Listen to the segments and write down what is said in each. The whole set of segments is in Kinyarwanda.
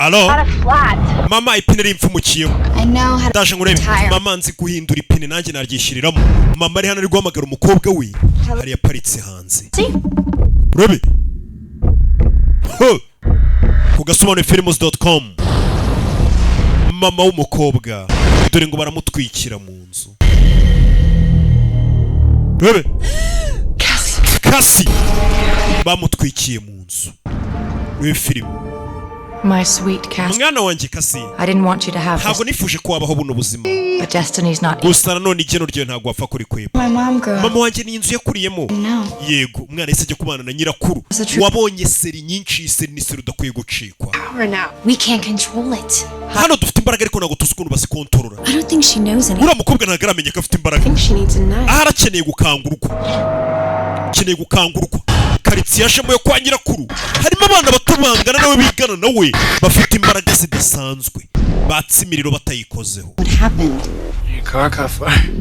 Halo mama ipine rimfumukiyeho ndaje ngurebe mama nzi guhindura ipine nanjye naryishiriramo mama ari hano ari guhamagara umukobwa we hari yaparitse hanze urebe ku Agasobanuye mama w'umukobwa dore ngo baramutwikira mu nzu urebe kasi bamutwikiye mu nzu we filime My sweet Cass. Mwana wanjye kasi. I didn't want you to have ntabwo nifuje ko wabaho buno buzima. But destiny's not. Gusa nanone igeno ryo ntabwo wapfa kuri kweba. My mom girl. Mama wanjye ni inzu yakuriyemo. No. Yego, umwana yise kubana na nyirakuru. Wabonye seri nyinshi, seri ni seri udakwiye gucikwa. We can't control it. Hano dufite imbaraga ariko ntabwo tuzi ukuntu basikontorora. I don't think she knows anything. Uriya mukobwa ntabwo aramenye ko afite imbaraga. I think she needs a knife. Arakeneye gukangurwa. Keneye gukangurwa. Karitsiye yashemo yo kwa nyirakuru harimo abana bato bangana nawe bigana nawe bafite imbaraga zidasanzwe batsimiriro batayikozeho.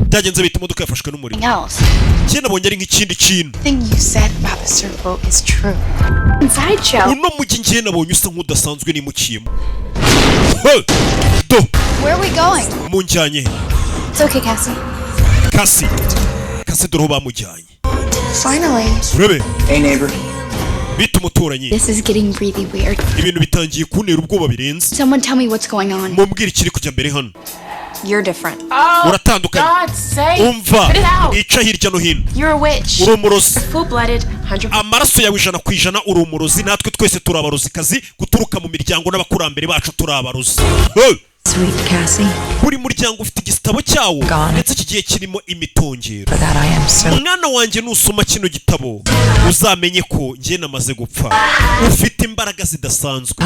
Byagenze bita imodoka yafashwe n'umuriro. Cye nabonye ari nk'ikindi kintu. Uno mujyi ngiye nabonye usa nk'udasanzwe nimukiyemo. Munjyanye. It's okay, Cassie. Kasi dore bamujyanye. Finally. Urebe. Hey neighbor. Bita umuturanyi. This is getting really weird. Ibintu bitangiye kuntera ubwoba birenze. Someone tell me what's going on. Mumbwire ikiri kujya mbere hano. You're different. Uratandukanye. Umva. Ica hirya no hino. You're a witch. Uri umurozi. Full-blooded 100%. Amaraso yawe 100% uri umurozi natwe twese turi abarozikazi guturuka mu miryango n'abakurambere bacu turi abarozi. Sweet Cassie. Buri muryango ufite igitabo cyawo ndetse kigiye kirimo imitongero. Mwana wanjye nusoma kino gitabo uzamenye ko ngiye namaze gupfa. Ufite imbaraga zidasanzwe.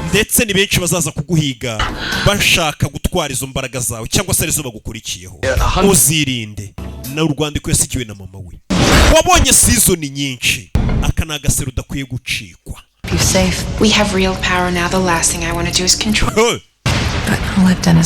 Ndetse ni benshi bazaza kuguhiga bashaka gutwara izo mbaraga zawe cyangwa se arizo bagukurikiyeho. Uzirinde. Na urwandiko yasigiwe na mama we. Wabonye season nyinshi. Aka nagasero udakwiye gucikwa. We have real power now. The last thing I want to do is control. But all I've done is